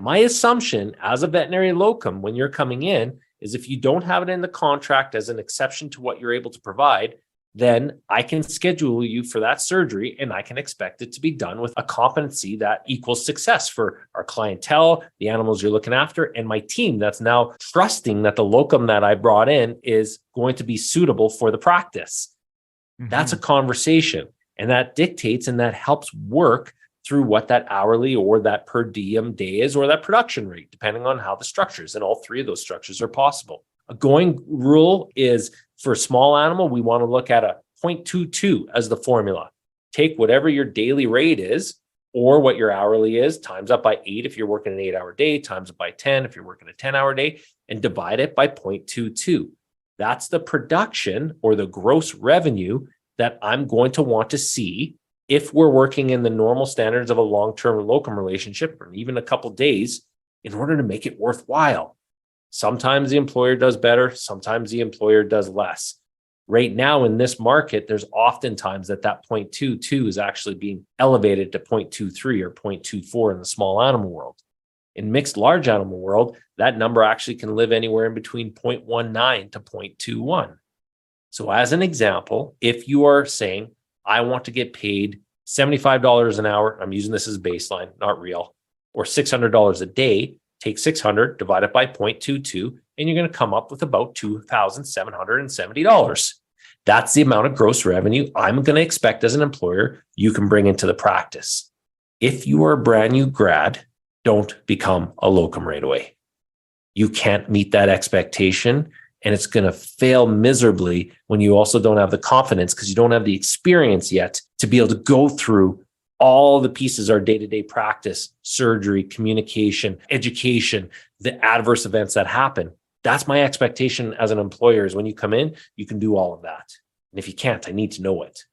My assumption as a veterinary locum when you're coming in is if you don't have it in the contract as an exception to what you're able to provide, then I can schedule you for that surgery and I can expect it to be done with a competency that equals success for our clientele, the animals you're looking after, and my team that's now trusting that the locum that I brought in is going to be suitable for the practice. That's a conversation, and that dictates and that helps work through what that hourly or that per diem day is or that production rate, depending on how the structures, and all three of those structures are possible. A going rule is for a small animal, we want to look at a 0.22 as the formula. Take whatever your daily rate is or what your hourly is, times up by 8 if you're working an 8-hour day, times it by 10 if you're working a 10-hour day, and divide it by 0.22. That's the production or the gross revenue that I'm going to want to see if we're working in the normal standards of a long-term locum relationship or even a couple days in order to make it worthwhile. Sometimes the employer does better. Sometimes the employer does less. Right now in this market, there's oftentimes that 0.22 is actually being elevated to 0.23 or 0.24 in the small animal world. In mixed large animal world, that number actually can live anywhere in between 0.19 to 0.21. So as an example, if you are saying, I want to get paid $75 an hour, I'm using this as baseline, not real, or $600 a day, take 600, divide it by 0.22, and you're going to come up with about $2,770. That's the amount of gross revenue I'm going to expect as an employer you can bring into the practice. If you are a brand new grad, don't become a locum right away. You can't meet that expectation, and it's going to fail miserably when you also don't have the confidence because you don't have the experience yet to be able to go through all the pieces are day-to-day practice, surgery, communication, education, the adverse events that happen. That's my expectation as an employer is when you come in, you can do all of that. And if you can't, I need to know it.